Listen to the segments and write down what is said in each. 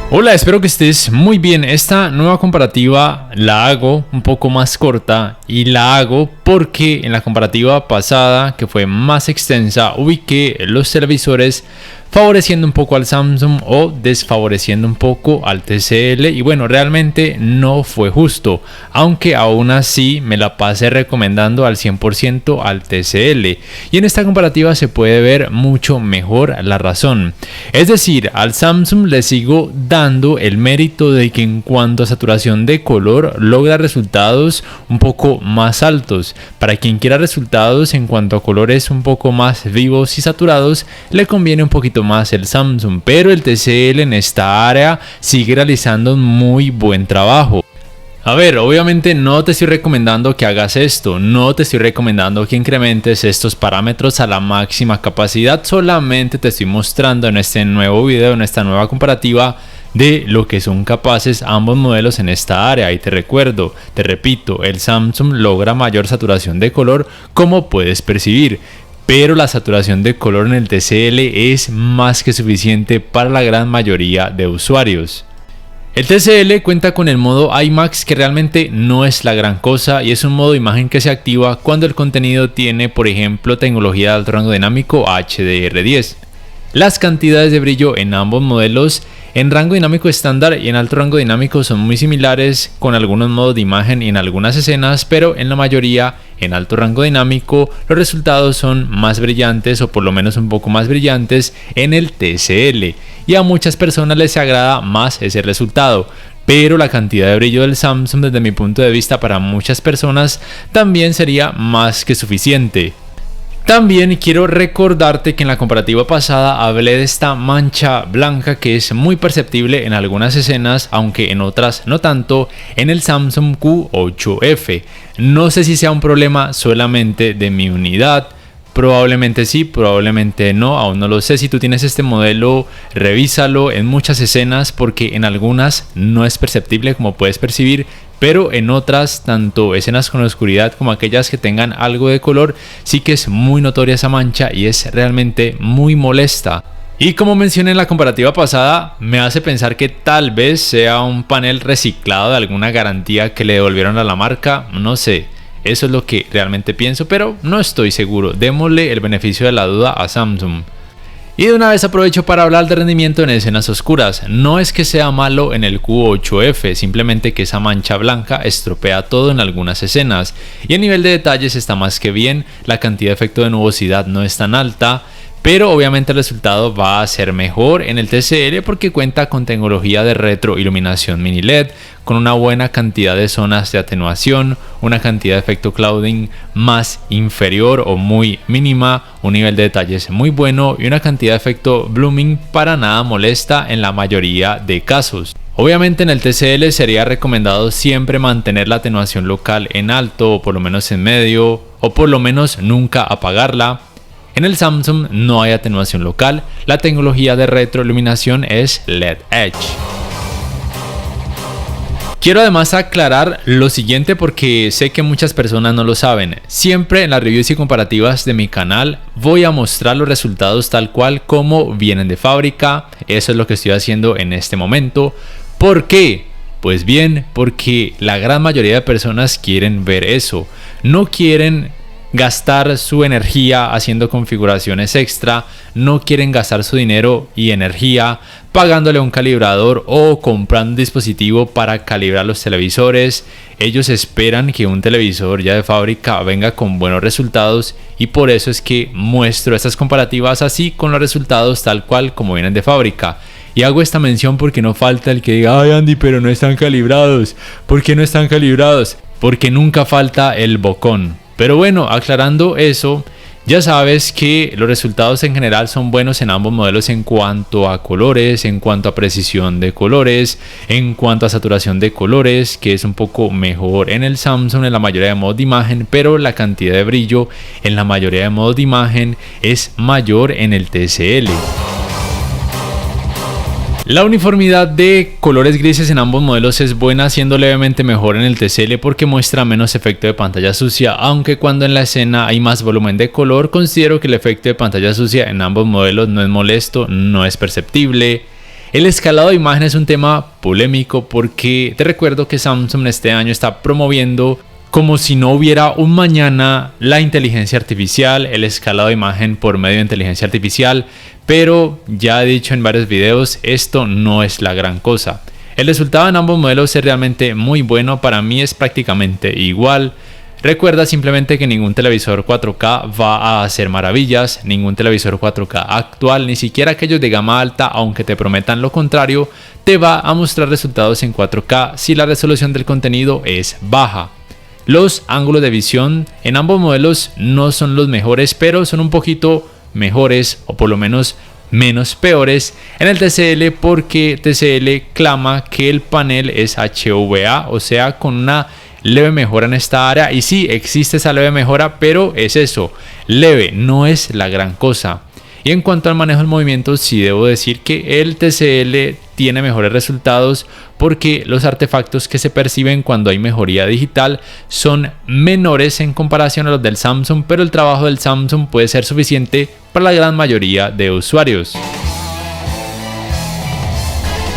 Hola, espero que estés muy bien. Esta nueva comparativa la hago un poco más corta y la hago porque en la comparativa pasada, que fue más extensa, ubiqué los televisores favoreciendo un poco al Samsung o desfavoreciendo un poco al TCL, y bueno, realmente no fue justo, aunque aún así me la pasé recomendando al 100% al TCL, y en esta comparativa se puede ver mucho mejor la razón. Es decir, al Samsung le sigo dando el mérito de que en cuanto a saturación de color logra resultados un poco más altos. Para quien quiera resultados en cuanto a colores un poco más vivos y saturados, le conviene un poquito más el Samsung, pero el TCL en esta área sigue realizando un muy buen trabajo. A ver, obviamente no te estoy recomendando que hagas esto, no te estoy recomendando que incrementes estos parámetros a la máxima capacidad, solamente te estoy mostrando en este nuevo video, en esta nueva comparativa, de lo que son capaces ambos modelos en esta área. Y te repito, el Samsung logra mayor saturación de color, como puedes percibir, pero la saturación de color en el TCL es más que suficiente para la gran mayoría de usuarios. El TCL cuenta con el modo IMAX, que realmente no es la gran cosa, y es un modo de imagen que se activa cuando el contenido tiene, por ejemplo, tecnología de alto rango dinámico HDR10. Las cantidades de brillo en ambos modelos en rango dinámico estándar y en alto rango dinámico son muy similares, con algunos modos de imagen y en algunas escenas, pero en la mayoría en alto rango dinámico los resultados son más brillantes, o por lo menos un poco más brillantes en el TCL, y a muchas personas les agrada más ese resultado. Pero la cantidad de brillo del Samsung, desde mi punto de vista, para muchas personas también sería más que suficiente. También quiero recordarte que en la comparativa pasada hablé de esta mancha blanca que es muy perceptible en algunas escenas, aunque en otras no tanto, en el Samsung Q8F. No sé si sea un problema solamente de mi unidad. Probablemente sí, probablemente no, aún no lo sé. Si tú tienes este modelo, revísalo en muchas escenas, porque en algunas no es perceptible, como puedes percibir, pero en otras, tanto escenas con oscuridad como aquellas que tengan algo de color, sí que es muy notoria esa mancha y es realmente muy molesta. Y como mencioné en la comparativa pasada, me hace pensar que tal vez sea un panel reciclado de alguna garantía que le devolvieron a la marca, no sé. Eso es lo que realmente pienso, pero no estoy seguro. Démosle el beneficio de la duda a Samsung. Y de una vez aprovecho para hablar de rendimiento en escenas oscuras. No es que sea malo en el Q8F, simplemente que esa mancha blanca estropea todo en algunas escenas. Y el nivel de detalles está más que bien, la cantidad de efecto de nubosidad no es tan alta, pero obviamente el resultado va a ser mejor en el TCL porque cuenta con tecnología de retroiluminación mini LED, con una buena cantidad de zonas de atenuación, una cantidad de efecto clouding más inferior o muy mínima, un nivel de detalles muy bueno y una cantidad de efecto blooming para nada molesta en la mayoría de casos. Obviamente en el TCL sería recomendado siempre mantener la atenuación local en alto, o por lo menos en medio, o por lo menos nunca apagarla. En el Samsung no hay atenuación local, la tecnología de retroiluminación es LED Edge. Quiero además aclarar lo siguiente, porque sé que muchas personas no lo saben. Siempre en las reviews y comparativas de mi canal voy a mostrar los resultados tal cual como vienen de fábrica. Eso es lo que estoy haciendo en este momento. ¿Por qué? Pues bien, porque la gran mayoría de personas quieren ver eso. No quieren gastar su energía haciendo configuraciones extra, no quieren gastar su dinero y energía pagándole a un calibrador o comprando un dispositivo para calibrar los televisores. Ellos esperan que un televisor ya de fábrica venga con buenos resultados, y por eso es que muestro estas comparativas así, con los resultados tal cual como vienen de fábrica. Y hago esta mención porque no falta el que diga: ay Andy, pero no están calibrados. ¿Por qué no están calibrados? Porque nunca falta el bocón. Pero bueno, aclarando eso, ya sabes que los resultados en general son buenos en ambos modelos en cuanto a colores, en cuanto a precisión de colores, en cuanto a saturación de colores, que es un poco mejor en el Samsung en la mayoría de modos de imagen, pero la cantidad de brillo en la mayoría de modos de imagen es mayor en el TCL. La uniformidad de colores grises en ambos modelos es buena, siendo levemente mejor en el TCL porque muestra menos efecto de pantalla sucia, aunque cuando en la escena hay más volumen de color, considero que el efecto de pantalla sucia en ambos modelos no es molesto, no es perceptible. El escalado de imagen es un tema polémico porque te recuerdo que Samsung este año está promoviendo como si no hubiera un mañana la inteligencia artificial, el escalado de imagen por medio de inteligencia artificial, pero ya he dicho en varios videos, esto no es la gran cosa. El resultado en ambos modelos es realmente muy bueno, para mí es prácticamente igual. Recuerda simplemente que ningún televisor 4K va a hacer maravillas, ningún televisor 4K actual, ni siquiera aquellos de gama alta, aunque te prometan lo contrario, te va a mostrar resultados en 4K si la resolución del contenido es baja. Los ángulos de visión en ambos modelos no son los mejores, pero son un poquito mejores o por lo menos menos peores en el TCL, porque TCL clama que el panel es HVA, o sea, con una leve mejora en esta área. Y sí, existe esa leve mejora, pero es eso, leve, no es la gran cosa. Y en cuanto al manejo del movimiento, sí debo decir que el TCL tiene mejores resultados porque los artefactos que se perciben cuando hay mejoría digital son menores en comparación a los del Samsung, pero el trabajo del Samsung puede ser suficiente para la gran mayoría de usuarios.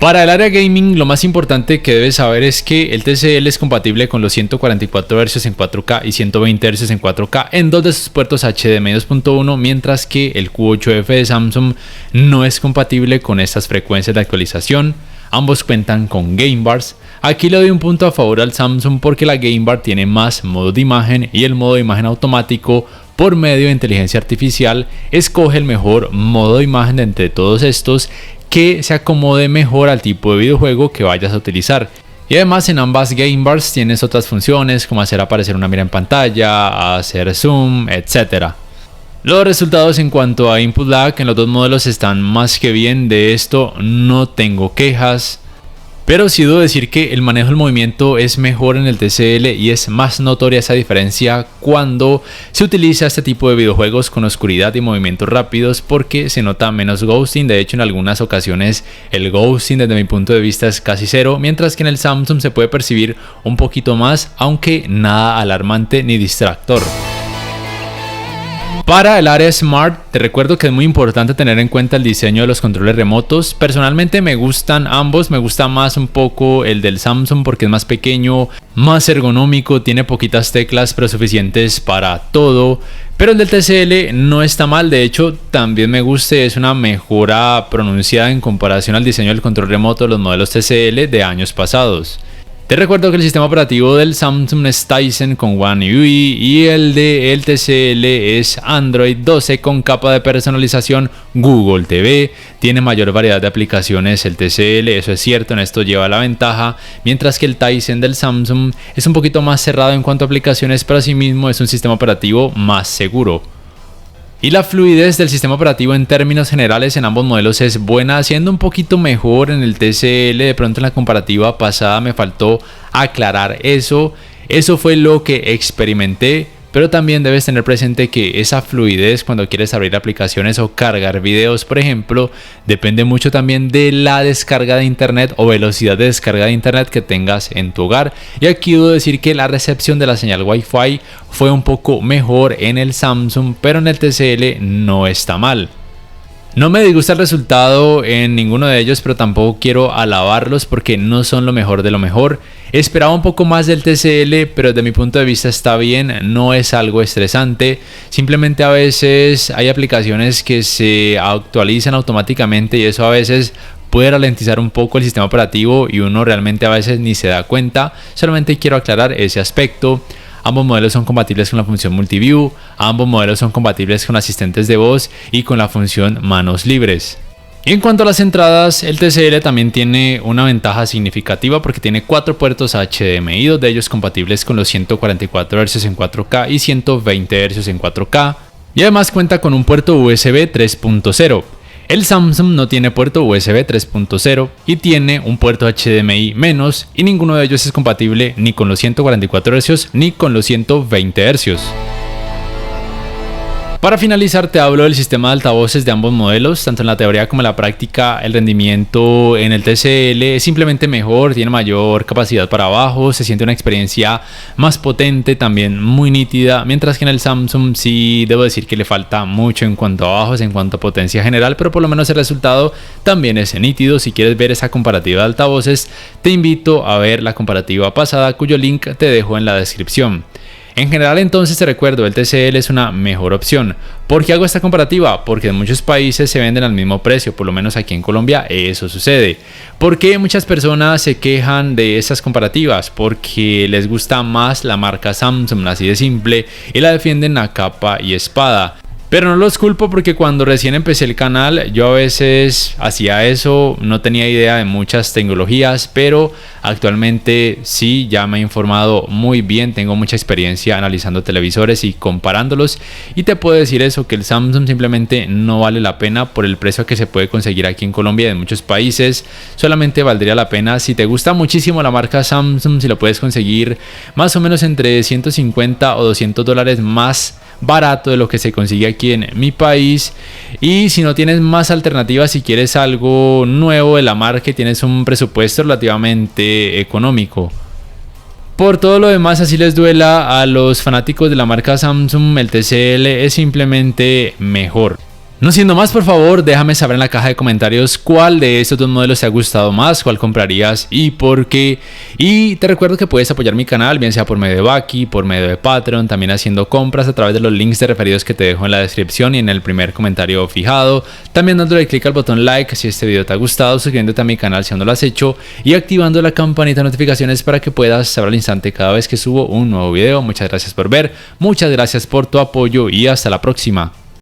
Para el área gaming, lo más importante que debes saber es que el TCL es compatible con los 144 Hz en 4K y 120 Hz en 4K en dos de sus puertos HDMI 2.1, mientras que el Q8F de Samsung no es compatible con estas frecuencias de actualización. Ambos cuentan con Game Bars. Aquí le doy un punto a favor al Samsung porque la Game Bar tiene más modos de imagen y el modo de imagen automático por medio de inteligencia artificial escoge el mejor modo de imagen de entre todos estos que se acomode mejor al tipo de videojuego que vayas a utilizar. Y además en ambas Game Bars tienes otras funciones como hacer aparecer una mira en pantalla, hacer zoom, etc. Los resultados en cuanto a input lag en los dos modelos están más que bien, de esto no tengo quejas. Pero sí debo decir que el manejo del movimiento es mejor en el TCL y es más notoria esa diferencia cuando se utiliza este tipo de videojuegos con oscuridad y movimientos rápidos, porque se nota menos ghosting. De hecho, en algunas ocasiones el ghosting desde mi punto de vista es casi cero, mientras que en el Samsung se puede percibir un poquito más, aunque nada alarmante ni distractor. Para el área Smart, te recuerdo que es muy importante tener en cuenta el diseño de los controles remotos. Personalmente me gustan ambos, me gusta más un poco el del Samsung porque es más pequeño, más ergonómico, tiene poquitas teclas pero suficientes para todo. Pero el del TCL no está mal, de hecho también me gusta, es una mejora pronunciada en comparación al diseño del control remoto de los modelos TCL de años pasados. Te recuerdo que el sistema operativo del Samsung es Tizen con One UI y el de el TCL es Android 12 con capa de personalización Google TV. Tiene mayor variedad de aplicaciones el TCL, eso es cierto, en esto lleva la ventaja, mientras que el Tizen del Samsung es un poquito más cerrado en cuanto a aplicaciones, pero asimismo es un sistema operativo más seguro. Y la fluidez del sistema operativo en términos generales en ambos modelos es buena, siendo un poquito mejor en el TCL. De pronto en la comparativa pasada me faltó aclarar eso. Eso fue lo que experimenté, pero también debes tener presente que esa fluidez cuando quieres abrir aplicaciones o cargar videos, por ejemplo, depende mucho también de la descarga de internet o velocidad de descarga de internet que tengas en tu hogar. Y aquí debo decir que la recepción de la señal Wi-Fi fue un poco mejor en el Samsung, pero en el TCL no está mal. No me disgusta el resultado en ninguno de ellos, pero tampoco quiero alabarlos porque no son lo mejor de lo mejor. Esperaba un poco más del TCL, pero desde mi punto de vista está bien, no es algo estresante. Simplemente a veces hay aplicaciones que se actualizan automáticamente y eso a veces puede ralentizar un poco el sistema operativo y uno realmente a veces ni se da cuenta. Solamente quiero aclarar ese aspecto. Ambos modelos son compatibles con la función Multiview, ambos modelos son compatibles con asistentes de voz y con la función manos libres. Y en cuanto a las entradas, el TCL también tiene una ventaja significativa porque tiene 4 puertos HDMI, 2 de ellos compatibles con los 144 Hz en 4K y 120 Hz en 4K, y además cuenta con un puerto USB 3.0. El Samsung no tiene puerto USB 3.0 y tiene un puerto HDMI menos, y ninguno de ellos es compatible ni con los 144 Hz ni con los 120 Hz. Para finalizar, te hablo del sistema de altavoces de ambos modelos. Tanto en la teoría como en la práctica, el rendimiento en el TCL es simplemente mejor, tiene mayor capacidad para bajo, se siente una experiencia más potente, también muy nítida, mientras que en el Samsung sí debo decir que le falta mucho en cuanto a bajos, en cuanto a potencia general, pero por lo menos el resultado también es nítido. Si quieres ver esa comparativa de altavoces, te invito a ver la comparativa pasada, cuyo link te dejo en la descripción. En general, entonces te recuerdo, el TCL es una mejor opción. ¿Por qué hago esta comparativa? Porque en muchos países se venden al mismo precio, por lo menos aquí en Colombia eso sucede. ¿Por qué muchas personas se quejan de esas comparativas? Porque les gusta más la marca Samsung, así de simple, y la defienden a capa y espada. Pero no los culpo, porque cuando recién empecé el canal yo a veces hacía eso, no tenía idea de muchas tecnologías, pero actualmente sí, ya me he informado muy bien, tengo mucha experiencia analizando televisores y comparándolos, y te puedo decir eso, que el Samsung simplemente no vale la pena por el precio que se puede conseguir aquí en Colombia y en muchos países. Solamente valdría la pena si te gusta muchísimo la marca Samsung, si lo puedes conseguir más o menos entre 150 o 200 dólares más barato de lo que se consigue aquí en mi país. Y si no tienes más alternativas, si quieres algo nuevo de la marca, tienes un presupuesto relativamente económico. Por todo lo demás, así les duela a los fanáticos de la marca Samsung, el TCL es simplemente mejor. No siendo más, por favor, déjame saber en la caja de comentarios cuál de estos dos modelos te ha gustado más, cuál comprarías y por qué. Y te recuerdo que puedes apoyar mi canal, bien sea por medio de Baki, por medio de Patreon, también haciendo compras a través de los links de referidos que te dejo en la descripción y en el primer comentario fijado. También dándole clic al botón like si este video te ha gustado, suscribiéndote a mi canal si aún no lo has hecho y activando la campanita de notificaciones para que puedas saber al instante cada vez que subo un nuevo video. Muchas gracias por ver, muchas gracias por tu apoyo y hasta la próxima.